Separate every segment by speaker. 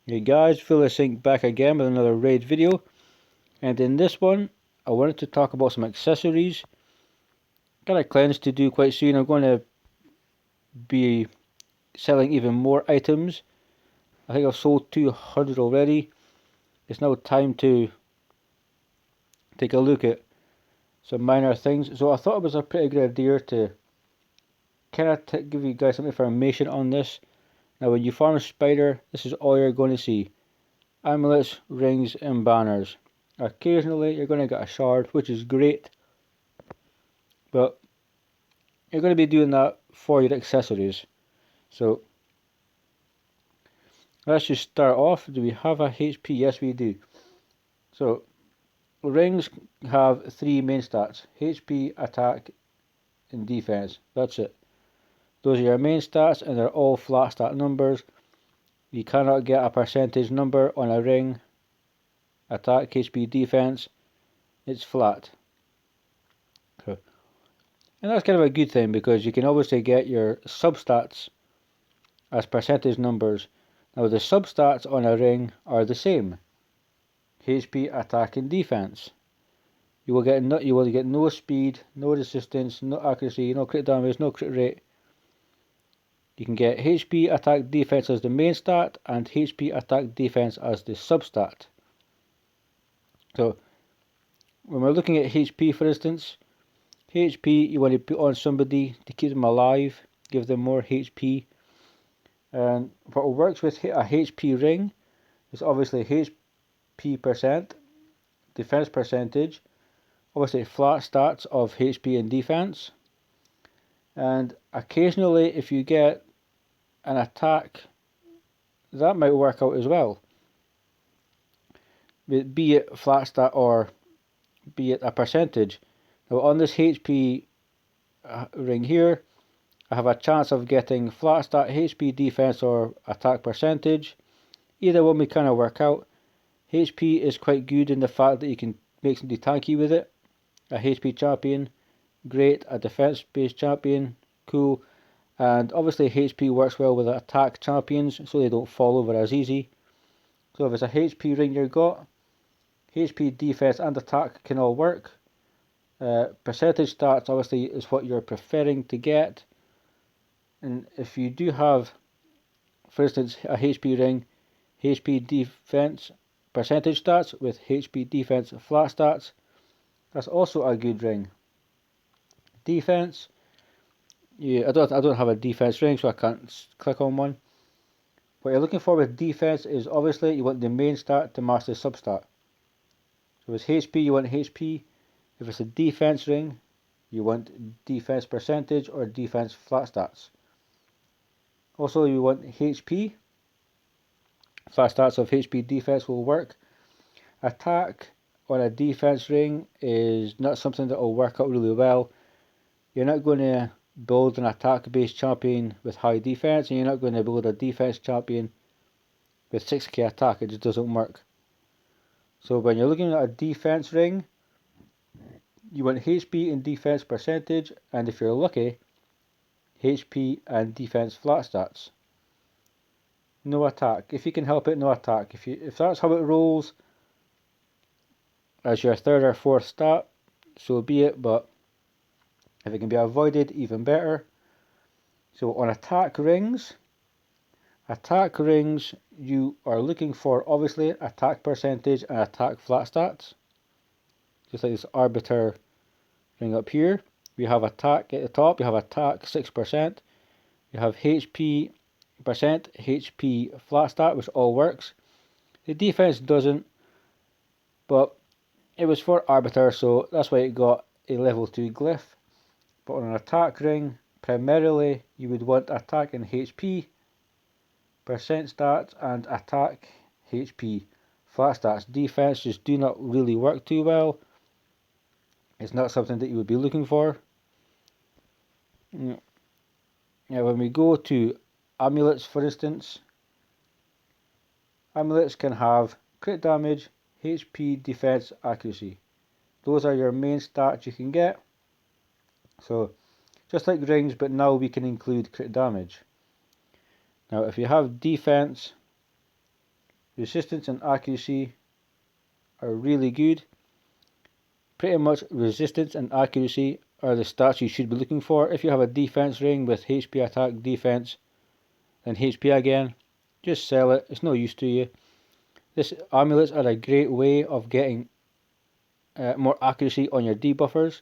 Speaker 1: Hey guys, Vilisink back again with another raid video, and in this one I wanted to talk about some accessories. Got a cleanse to do quite soon. I'm going to be selling even more items. I think I've sold 200 already. It's now time to take a look at some minor things. So I thought it was a pretty good idea to kind of give you guys some information on this. Now when you farm a spider, this is all you're going to see. Amulets, rings and banners. Occasionally you're going to get a shard, which is great, but you're going to be doing that for your accessories. So let's just start off. Do we have a HP? Yes, we do. So rings have three main stats: HP, attack, and defense. That's it. Those are your main stats, and they're all flat stat numbers. You cannot get a percentage number on a ring. Attack, HP, defense. It's flat. So, and that's kind of a good thing because you can obviously get your substats as percentage numbers. Now the substats on a ring are the same: HP, attack, and defense. You will get no speed, no resistance, no accuracy, no crit damage, no crit rate. You can get HP, attack, defense as the main stat, and HP, attack, defense as the substat. So when we're looking at HP, for instance, HP you want to put on somebody to keep them alive, give them more HP. And what works with a HP ring is obviously HP percent, defense percentage, obviously flat stats of HP and defense, and occasionally if you get an attack, that might work out as well, be it flat stat or be it a percentage. Now on this HP ring here, I have a chance of getting flat stat, HP, defense, or attack percentage. Either one we kind of work out. HP is quite good in the fact that you can make somebody tanky with it. A HP champion, great. A defense based champion, cool. And obviously HP works well with attack champions, so they don't fall over as easy. So if it's a HP ring you've got, HP, defense and attack can all work. Percentage stats obviously is what you're preferring to get. And if you do have, for instance, a HP ring, HP defense percentage stats with HP defense flat stats, that's also a good ring. Defense, yeah, I don't have a defense ring, so I can't click on one. What you're looking for with defense is obviously you want the main stat to match the substat. So if it's HP, you want HP. If it's a defense ring, you want defense percentage or defense flat stats. Also, you want HP. Flat stats of HP defense will work. Attack on a defense ring is not something that will work out really well. You're not going to build an attack based champion with high defense, and you're not going to build a defense champion with 6k attack. It just doesn't work. So when you're looking at a defense ring, you want HP and defense percentage, and if you're lucky, HP and defense flat stats. No attack. If you can help it, no attack. If that's how it rolls as your third or fourth stat, so be it, but if it can be avoided, even better. So on attack rings, you are looking for obviously attack percentage and attack flat stats. Just like this arbiter ring up here. We have attack at the top, you have attack 6%, you have HP percent, HP flat stat, which all works. The defense doesn't, but it was for arbiter, so that's why it got a level 2 glyph. But on an attack ring, primarily you would want attack and HP percent stats and attack HP flat stats. Defense just do not really work too well. It's not something that you would be looking for. Now when we go to amulets, for instance, amulets can have crit damage, HP, defense, accuracy. Those are your main stats you can get. So just like rings, but now we can include crit damage. Now if you have defense, Resistance and accuracy are really good. Pretty much resistance and accuracy are the stats you should be looking for. If you have a defense ring with HP, attack, defense, then HP again, just sell it. It's no use to you. This amulets are a great way of getting more accuracy on your debuffers.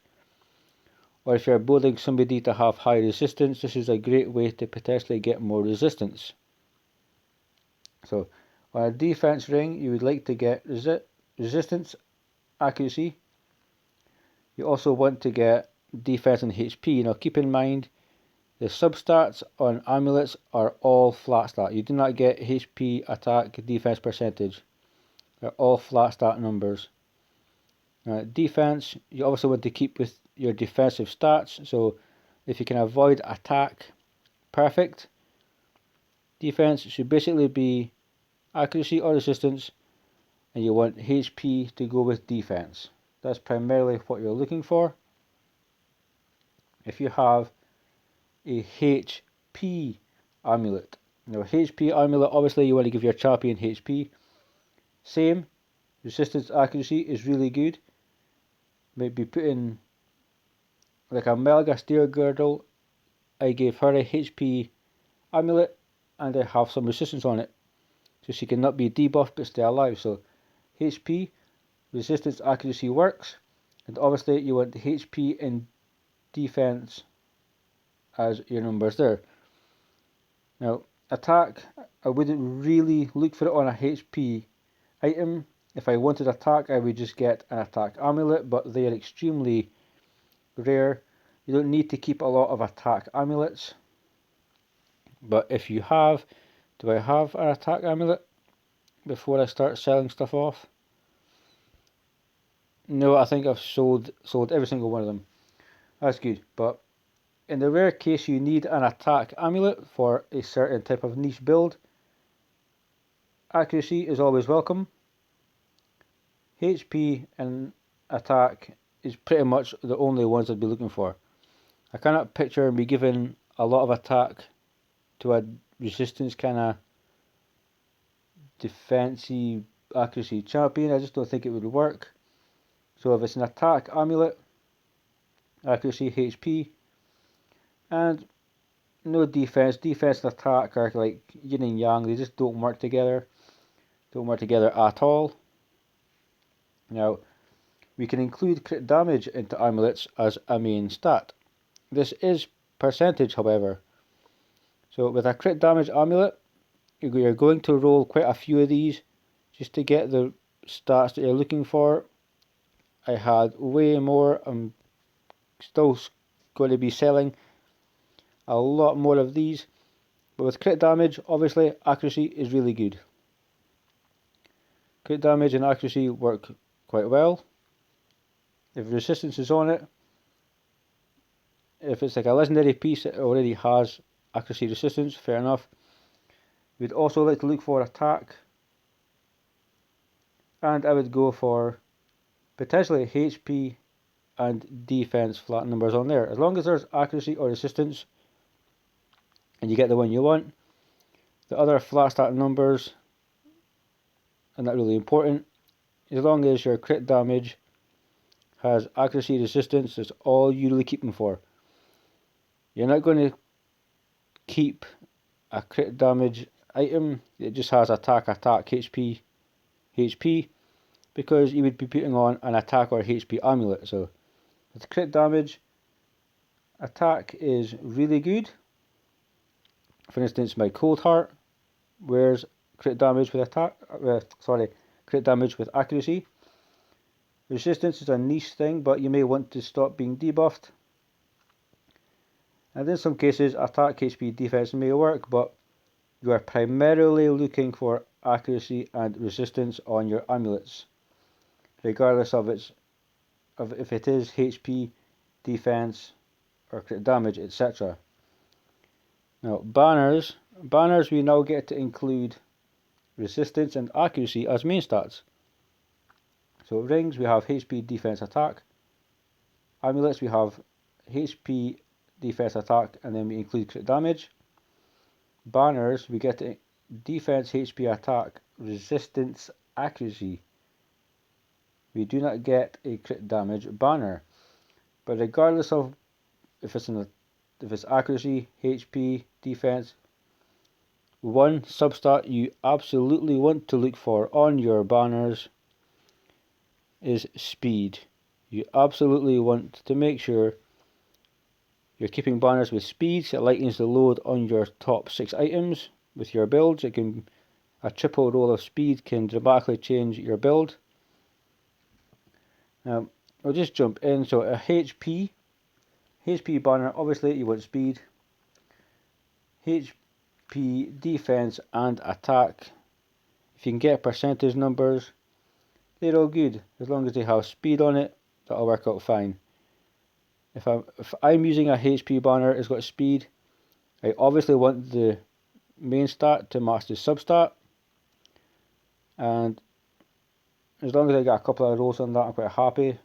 Speaker 1: Or if you're building somebody to have high resistance, this is a great way to potentially get more resistance. So on a defense ring, you would like to get resistance, accuracy. You also want to get defense and HP. Now keep in mind, the substats on amulets are all flat stat. You do not get HP, attack, defense percentage. They're all flat stat numbers. Defense, you also want to keep with your defensive stats. So if you can avoid attack, perfect. Defense should basically be accuracy or resistance, and you want HP to go with defense. That's primarily what you're looking for. If you have a HP amulet, now HP amulet, obviously you want to give your champion HP. Same, resistance accuracy is really good. Maybe putting like a Melga Steel Girdle, I gave her a HP amulet and I have some resistance on it, so she cannot be debuffed but stay alive. So HP, resistance accuracy works, and obviously you want the HP and defense as your numbers there. Now attack, I wouldn't really look for it on a HP item. If I wanted attack, I would just get an attack amulet, but they are extremely rare. You don't need to keep a lot of attack amulets. But if you have, do I have an attack amulet before I start selling stuff off? No, I think I've sold every single one of them. That's good, but in the rare case you need an attack amulet for a certain type of niche build, accuracy is always welcome. HP and attack is pretty much the only ones I'd be looking for. I cannot picture me giving a lot of attack to a resistance kind of defensive accuracy champion. I just don't think it would work. So if it's an attack amulet, accuracy, HP, and no defense. Defense and attack are like yin and yang. They just don't work together. Don't work together at all. Now, we can include crit damage into amulets as a main stat. This is percentage, however. So with a crit damage amulet, you're going to roll quite a few of these just to get the stats that you're looking for. I had way more. I'm still going to be selling a lot more of these, but with crit damage, obviously accuracy is really good. Crit damage and accuracy work quite well. If resistance is on it, if it's like a legendary piece that already has accuracy resistance, fair enough. We'd also like to look for attack, and I would go for potentially HP and defense flat numbers on there. As long as there's accuracy or resistance and you get the one you want, the other flat stat numbers are not really important. As long as your crit damage has accuracy resistance, that's all you really keep them for. You're not going to keep a crit damage item that just has attack, HP, because you would be putting on an attack or HP amulet. So with crit damage, attack is really good. For instance, my Cold Heart wears crit damage with crit damage with accuracy. Resistance is a niche thing, but you may want to stop being debuffed. And in some cases, attack, HP, defense may work, but you are primarily looking for accuracy and resistance on your amulets, regardless of if it is HP, defense, or crit damage, etc. Now, banners we now get to include resistance and accuracy as main stats. So rings, we have HP, defense, attack. Amulets, we have HP, defense, attack, and then we include crit damage. Banners, we get defense, HP, attack, resistance accuracy. We do not get a crit damage banner. But regardless of if it's accuracy, HP, defense, one substat you absolutely want to look for on your banners is speed. You absolutely want to make sure you're keeping banners with speed, so it lightens the load on your top 6 items with your builds. A triple roll of speed can dramatically change your build. I'll just jump in. So a HP banner, obviously you want speed. HP, defense and attack. If you can get percentage numbers, they're all good. As long as they have speed on it, that'll work out fine. If I'm using a HP banner, it's got speed, I obviously want the main stat to match the substat. And as long as I got a couple of rolls on that, I'm quite happy.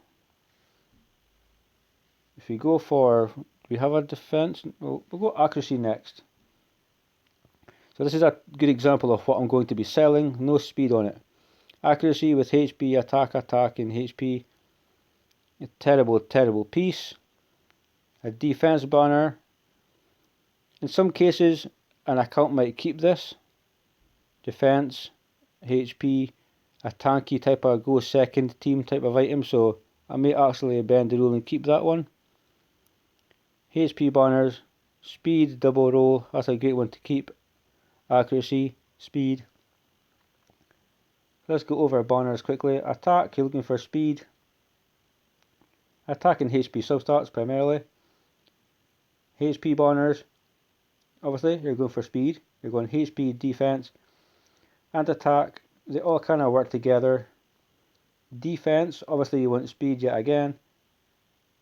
Speaker 1: If we go for, we have a defense, we'll go accuracy next. So this is a good example of what I'm going to be selling. No speed on it. Accuracy with HP, attack, and HP. A terrible piece. A defense banner. In some cases, an account might keep this. Defense, HP, a tanky type of go second team type of item. So I may actually bend the rule and keep that one. HP banners, speed, double roll. That's a great one to keep. Accuracy, speed. Let's go over banners quickly. Attack, you're looking for speed. Attack and HP substats primarily. HP banners, obviously you're going for speed. You're going HP, defense and attack. They all kind of work together. Defense, obviously you want speed yet again.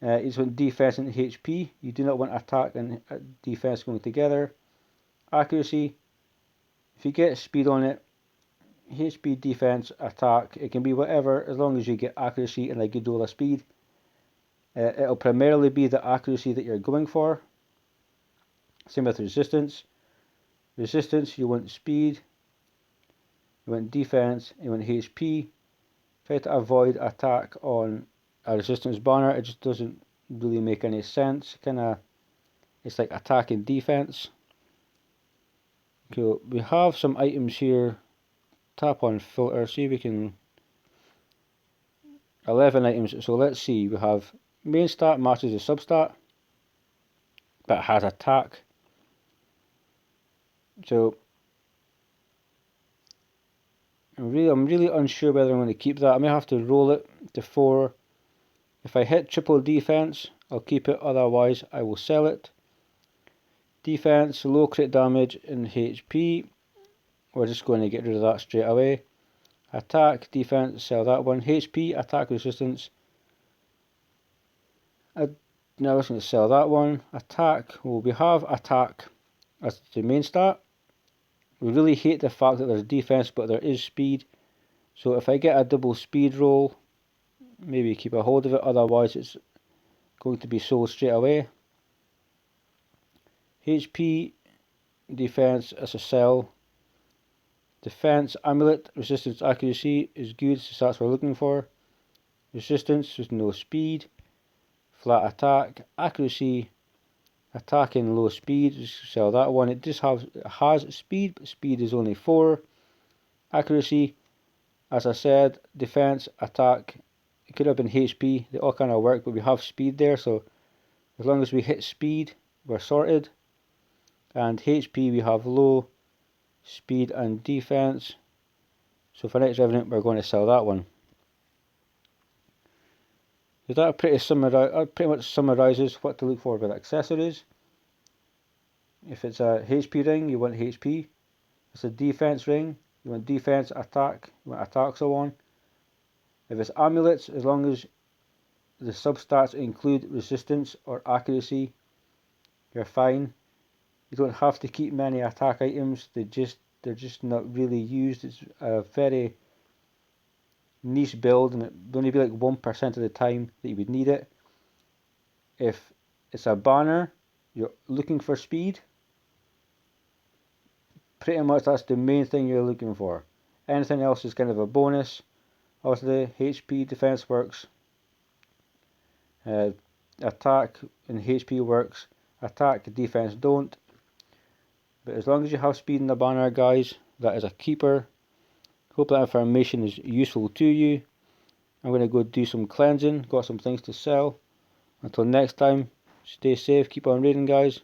Speaker 1: You just want defense and HP. You do not want attack and defense going together. Accuracy, if you get speed on it, HP, defense, attack, it can be whatever as long as you get accuracy and a good roll of speed. It'll primarily be the accuracy that you're going for. Same with resistance. Resistance, you want speed, you want defense, you want HP. Try to avoid attack on a resistance banner. It just doesn't really make any sense. It's like attack and defense. Okay, we have some items here. Tap on filter, see if we can. 11 items. So let's see. We have main stat matches the substat, but has attack. So I'm really unsure whether I'm going to keep that. I may have to roll it to 4. If I hit triple defense, I'll keep it. Otherwise, I will sell it. Defense, low crit damage and HP. We're just going to get rid of that straight away. Attack, defense, sell that one. HP, attack, resistance. Now we're going to sell that one. Attack, well, we have attack as the main stat. We really hate the fact that there's defense, but there is speed. So if I get a double speed roll, maybe keep a hold of it. Otherwise, it's going to be sold straight away. HP, defense as a sell. Defense, amulet, resistance, accuracy is good, so that's what we're looking for. Resistance with no speed. Flat attack, accuracy, attack and low speed, just sell that one. It just has speed, but speed is only 4. Accuracy, as I said, defense, attack, it could have been HP, they all kind of work, but we have speed there, so as long as we hit speed, we're sorted. And HP, we have low, speed and defense. So for next revenant, we're going to sell that one. So that pretty much summarizes what to look for with accessories. If it's a HP ring, you want HP. If it's a defense ring, you want defense, attack, you want attack, so on. If it's amulets, as long as the substats include resistance or accuracy, you're fine. You don't have to keep many attack items. They're just not really used. It's a very niche build, and it would only be like 1% of the time that you would need it. If it's a banner, you're looking for speed. Pretty much that's the main thing you're looking for. Anything else is kind of a bonus. Obviously, HP defense works. Attack and HP works. Attack, defense don't. But as long as you have speed in the banner, guys, that is a keeper. Hope that information is useful to you. I'm going to go do some cleansing. Got some things to sell. Until next time, stay safe, keep on reading, guys.